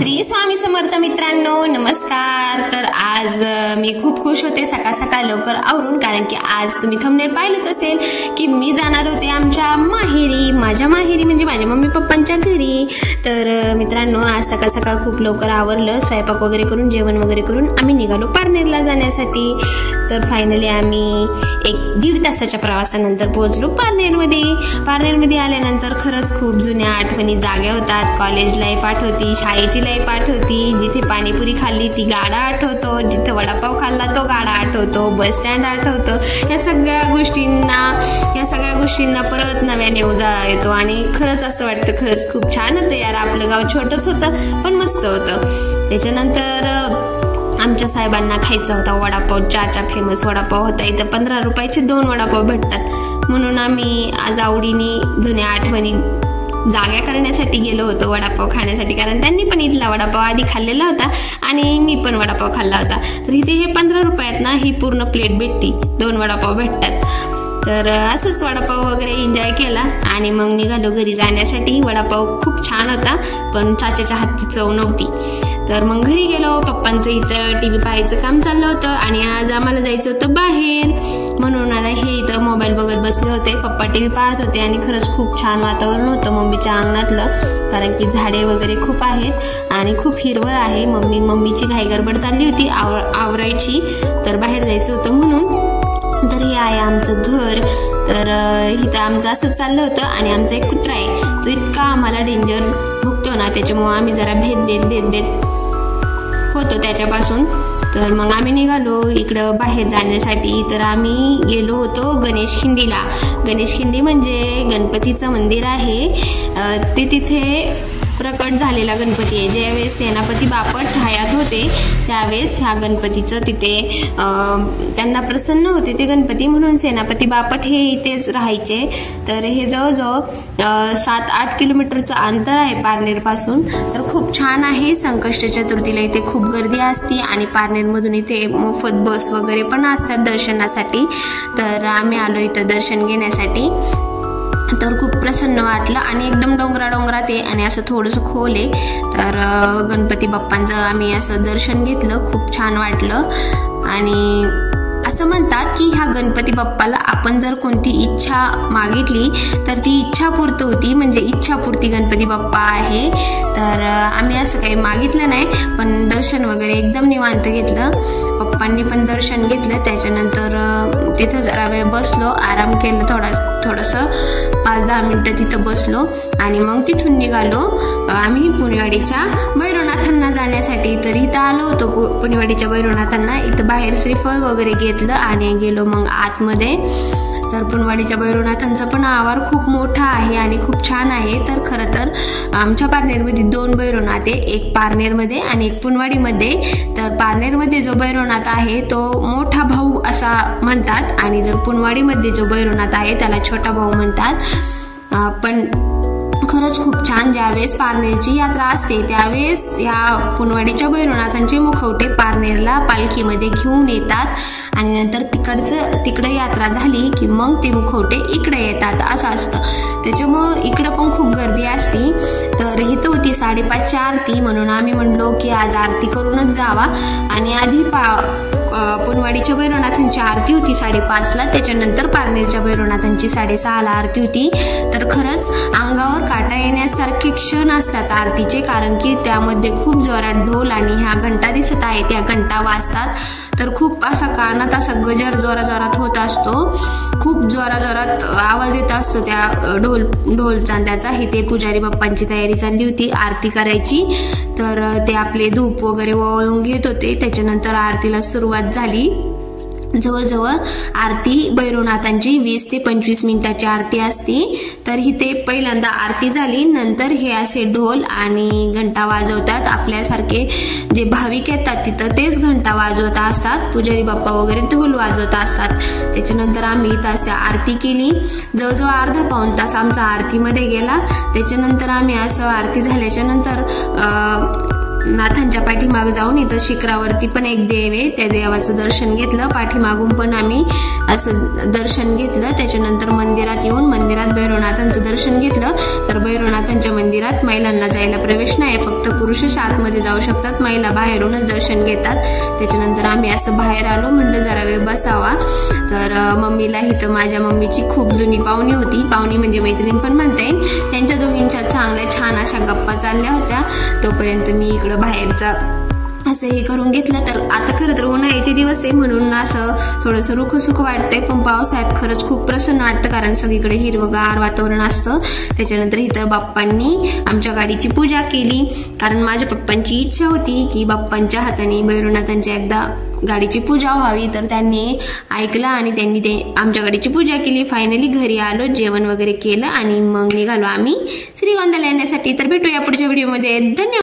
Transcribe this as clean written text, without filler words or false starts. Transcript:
श्री स्वामी समर्थ मित्रांनो, नमस्कार। तर आज मी खूप खुश होते सकाळ सकाळ लवकर आवरून, कारण की आज तुम्ही थंबनेल पाहिलंच असेल की मी जाणार होते आमच्या माहेरी, माझ्या माहेरी म्हणजे माझ्या मम्मी पप्पांच्या घरी। तर मित्रांनो, आज सकाळ सकाळ खूप लवकर आवरलं, स्वयंपाक वगैरे करून जेवण वगैरे करून आम्ही निघालो पारनेरला जाण्यासाठी। तर फायनली आम्ही 1-1.5 तासाच्या प्रवासानंतर पोहोचलो पारनेरमध्ये। पारनेरमध्ये आल्यानंतर खरंच खूप जुन्या आठवणी जाग्या होतात। कॉलेज लाईफ आठवती, शाळेची लाईफ आठवती, जिथे पाणीपुरी खाल्ली ती गाडा आठवतो, जिथे वडापाव खाल्ला तो गाडा आठवतो, बस स्टँड आठवतो। या सगळ्या गोष्टींना परत नव्याने उजाळा येतो आणि खरंच असं वाटतं खरंच खूप छान होतं यार, आपलं गाव छोटंच होतं पण मस्त होतं। त्याच्यानंतर आमच्या साहेबांना खायचा होता वडापाव, चाचा फेमस वडापाव होता। इथं 15 रुपयाचे 2 वडापाव भेटतात, म्हणून आम्ही आज आवडीने जुन्या आठवणी जाग्या करण्यासाठी गेलो होतो वडापाव खाण्यासाठी, कारण त्यांनी पण इथला वडापाव आधी खाल्लेला होता आणि मी पण वडापाव खाल्ला होता। तर इथे हे 15 रुपयात ना ही पूर्ण प्लेट भेटती, 2 वडापाव भेटतात। तर असंच वडापाव वगैरे एन्जॉय केला आणि मग निघालो घरी जाण्यासाठी। वडापाव खूप छान होता पण चाच्याच्या हातची चव नव्हती। तर मग घरी गेलो, पप्पांचं इथं टीव्ही पाहायचं काम चाललं होतं आणि आज आम्हाला जायचं होतं बाहेर, म्हणून आता हे इथं मोबाईल बघत बसले होते। पप्पा टीव्ही पाहत होते आणि खरंच खूप छान वातावरण होतं मम्मीच्या अंगणातलं, कारण की झाडे वगैरे खूप आहेत आणि खूप हिरवळ आहे। मम्मीची घाई गडबड चालली होती आवरायची, तर बाहेर जायचं होतं म्हणून। तर हे आहे आमचं घर। तर इथं आमचं असंच चाललं होतं आणि आमचा एक कुत्रा आहे, तो इतका आम्हाला डेंजर भुकतो ना, त्याच्यामुळे आम्ही जरा भेद देत होतो त्याच्यापासून। तर मग आम्ही निघालो इकडं बाहेर जाण्यासाठी। तर आम्ही गेलो होतो गणेशखिंडीला। गणेशखिंडी म्हणजे गणपतीचं मंदिर आहे, ते तिथे प्रकट झालेला गणपती आहे। ज्यावेळेस सेनापती बापट हयात होते त्यावेळेस ह्या गणपतीचं तिथे त्यांना प्रसन्न होते ते गणपती, म्हणून सेनापती बापट हे इथेच राहायचे। तर हे जवळजवळ 7-8 किलोमीटरचं अंतर आहे पारनेर पासून। तर खूप छान आहे। संकष्ट चतुर्थीला इथे खूप गर्दी असते आणि पारनेरमधून इथे मोफत बस वगैरे पण असतात दर्शनासाठी। तर आम्ही आलो इथं दर्शन घेण्यासाठी। तर खूप प्रसन्न वाटलं आणि एकदम डोंगरात आहे आणि असं थोडंसं खोल आहे। तर गणपती बाप्पांचं आम्ही असं दर्शन घेतलं, खूप छान वाटलं। आणि असं म्हणतात की ह्या गणपती बाप्पाला आपण जर कोणती इच्छा मागितली तर ती इच्छा पूर्त होती, म्हणजे इच्छापूर्ती गणपती बाप्पा आहे। तर आम्ही असं काही मागितलं नाही पण दर्शन वगैरे एकदम निवांत घेतलं। पप्पांनी पण दर्शन घेतलं। त्याच्यानंतर तिथं जरा वेळ बसलो, आराम केलं, थोडंसं 5-10 मिनिटं तिथं बसलो आणि मग तिथून निघालो आम्ही पुणेवाडीच्या भैरवनाथांना जाण्यासाठी। तर इथं आलो होतो पुणेवाडीच्या भैरवनाथांना, इथं बाहेर श्रीफळ वगैरे घेतलं आणि गेलो मग आतमध्ये। तर पुणेवाडीच्या भैरवनाथांचा पण आवार खूप मोठा आहे आणि खूप छान आहे। तर खरं तर आमच्या पारनेरमध्ये 2 भैरवनाथ आहे, एक पारनेरमध्ये आणि एक पुणेवाडीमध्ये। तर पारनेरमध्ये जो भैरवनाथ आहे तो मोठा भाऊ असा म्हणतात आणि जर पुणेवाडीमध्ये जो भैरवनाथ आहे त्याला छोटा भाऊ म्हणतात। पण खरंच खूप छान, ज्यावेळेस पारनेरची यात्रा असते त्यावेळेस या पुणेवाडीच्या भैरवनाथांचे मुखवटे पारनेरला पालखीमध्ये घेऊन येतात आणि नंतर तिकडे यात्रा झाली की मग ते मुखवटे इकडे येतात, असं असतं। त्याच्यामुळं इकडं पण खूप गर्दी असते। तर इथं होती 5:30ची आरती, म्हणून आम्ही म्हणलो की आज आरती करूनच जावा। आणि आधी पुणेवाडीच्या भैरवनाथांची आरती होती 5:30ला, त्याच्यानंतर पारनेरच्या भैरवनाथांची 6:30ला आरती होती। तर खरंच अंगावर काटा येण्यासारखे क्षण असतात आरतीचे, कारण की त्यामध्ये खूप जोरात ढोल आणि ह्या घंटा दिसत आहे त्या घंटा वाजतात। तर खूप असा कानात असा गजर जोरात होत असतो, खूप जोरात आवाज येत असतो त्या ढोलचा त्याचा। इथे पुजारी बाप्पांची तयारी चालली होती आरती करायची। तर ते आपले धूप वगैरे ओवाळून घेत होते। त्याच्यानंतर आरतीला सुरुवात झाली। जवळजवळ आरती भैरवनाथांची 20 ते 25 मिनिटाची आरती असते। तर इथे पहिल्यांदा आरती झाली, नंतर हे असे ढोल आणि घंटा वाजवतात। आपल्यासारखे जे भाविक येतात तिथं तेच घंटा वाजवत असतात, पुजारी बाप्पा वगैरे ढोल वाजवत असतात। त्याच्यानंतर आम्ही इथं असं आरती केली, जवळजवळ अर्धा-पाऊण तास आमचा आरतीमध्ये गेला। त्याच्यानंतर आम्ही असं आरती झाल्याच्या नंतर नाथांच्या पाठीमाग जाऊन इथं शिखरावरती पण एक देव आहे, त्या देवाचं दर्शन घेतलं. पाठीमागून पण आम्ही असं दर्शन घेतलं. त्याच्यानंतर मंदिरात येऊन मंदिरात भैरवनाथांचं दर्शन घेतलं. तर भैरवनाथांच्या मंदिरात महिलांना जायला प्रवेश नाही, फक्त पुरुषच आतमध्ये जाऊ शकतात, महिला बाहेरूनच दर्शन घेतात. त्याच्यानंतर आम्ही असं बाहेर आलो, म्हणलं जरा वेळ बसावा. तर मम्मीला इथं माझ्या मम्मीची खूप जुनी पाहुणी होती, पाहुणी म्हणजे मैत्रीण पण म्हणता येईल, त्यांच्या दोघींच्या चांगल्या छान अशा गप्पा चालल्या होत्या. तोपर्यंत मी इकडं बाहेरचा असं हे करून घेतलं. तर आता खरं तर उन्हाळ्याचे दिवस आहे म्हणून असं थोडंसं रुखसुख वाटतंय, पण पावसाळ्यात खरंच खूप प्रसन्न वाटतं, कारण सगळीकडे हिरवगार वातावरण असतं. त्याच्यानंतर इतर बाप्पांनी आमच्या गाडीची पूजा केली, कारण माझ्या पप्पांची इच्छा होती की बाप्पांच्या हाताने भैरवनाथांच्या एकदा गाडीची पूजा व्हावी. तर त्यांनी ऐकलं आणि त्यांनी आमच्या गाडीची पूजा केली. फायनली घरी आलो, जेवण वगैरे केलं आणि मग निघालो आम्ही श्रीगोंद्याला येण्यासाठी. तर भेटूया पुढच्या व्हिडिओमध्ये. धन्यवाद.